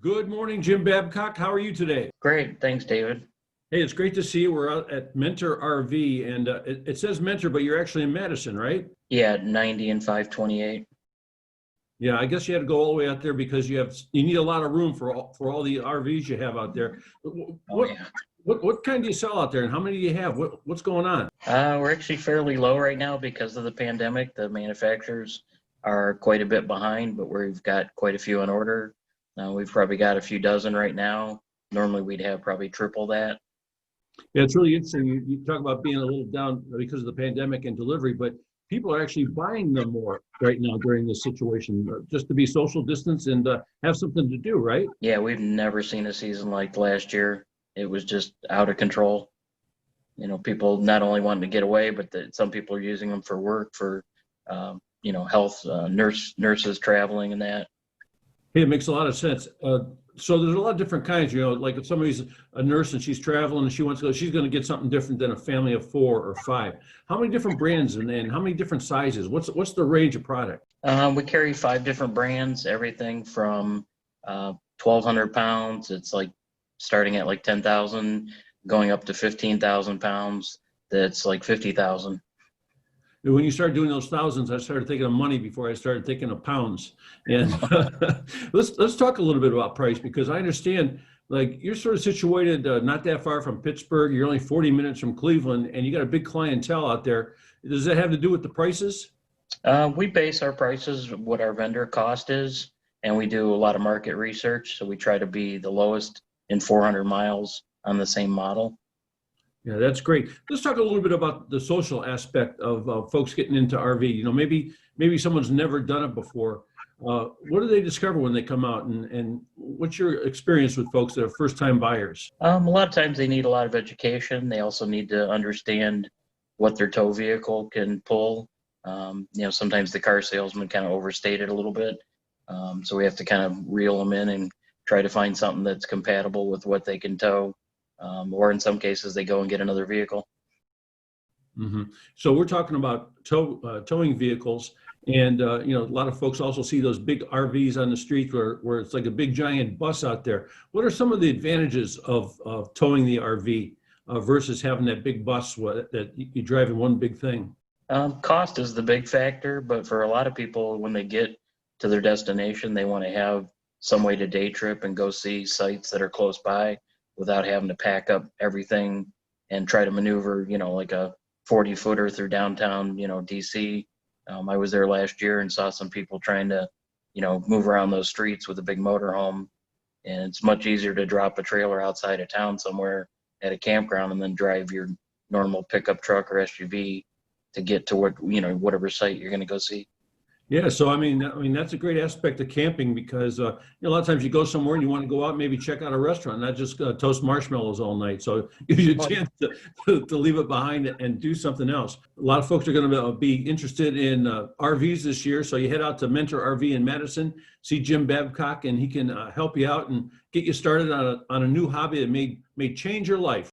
Good morning, Jim Babcock. How are you today? Great. Thanks, David. Hey, it's great to see you. We're out at Mentor RV, and it says Mentor, but you're actually in Madison, right? Yeah, 90 and 528. Yeah, I guess you had to go all the way out there because you need a lot of room for all the RVs you have out there. Oh, What yeah. what kind do you sell out there, and how many do you have? What's going on? We're actually fairly low right now because of the pandemic. The manufacturers are quite a bit behind, but we've got quite a few on order. We've probably got a few dozen right now. Normally, we'd have probably triple that. Yeah, it's really interesting. You talk about being a little down because of the pandemic and delivery, but people are actually buying them more right now during this situation, just to be social distance and have something to do, right? Yeah, we've never seen a season like last year. It was just out of control. People not only wanting to get away, but that some people are using them for work, for health, nurses traveling and that. Hey, it makes a lot of sense. So there's a lot of different kinds, like if somebody's a nurse and she's traveling and she wants to go, she's going to get something different than a family of 4 or 5. How many different brands and how many different sizes? What's the range of product? We carry 5 different brands, everything from 1,200 pounds. It's like starting at like 10,000, going up to 15,000 pounds. That's like 50,000. When you start doing those thousands, I started thinking of money before I started thinking of pounds. And let's talk a little bit about price, because I understand, like, you're sort of situated not that far from Pittsburgh. You're only 40 minutes from Cleveland, and you got a big clientele out there. Does that have to do with the prices? We base our prices what our vendor cost is, and we do a lot of market research. So we try to be the lowest in 400 miles on the same model. Yeah, that's great. Let's talk a little bit about the social aspect of folks getting into RV. Maybe someone's never done it before. What do they discover when they come out, and what's your experience with folks that are first-time buyers? A lot of times they need a lot of education. They also need to understand what their tow vehicle can pull. Sometimes the car salesman kind of overstated a little bit. So we have to kind of reel them in and try to find something that's compatible with what they can tow. Or in some cases, they go and get another vehicle. Mm-hmm. So we're talking about towing vehicles, and a lot of folks also see those big RVs on the street where it's like a big giant bus out there. What are some of the advantages of towing the RV versus having that big bus that you drive in one big thing? Cost is the big factor, but for a lot of people, when they get to their destination, they want to have some way to day trip and go see sites that are close by without having to pack up everything and try to maneuver, like a 40-footer through downtown, DC. I was there last year and saw some people trying to, move around those streets with a big motorhome. And it's much easier to drop a trailer outside of town somewhere at a campground and then drive your normal pickup truck or SUV to get to whatever site you're going to go see. Yeah, so I mean that's a great aspect of camping, because a lot of times you go somewhere and you want to go out, maybe check out a restaurant, not just toast marshmallows all night. So it gives you a chance to leave it behind and do something else. A lot of folks are going to be interested in RVs this year, so you head out to Mentor RV in Madison, see Jim Babcock, and he can help you out and get you started on a new hobby that may change your life.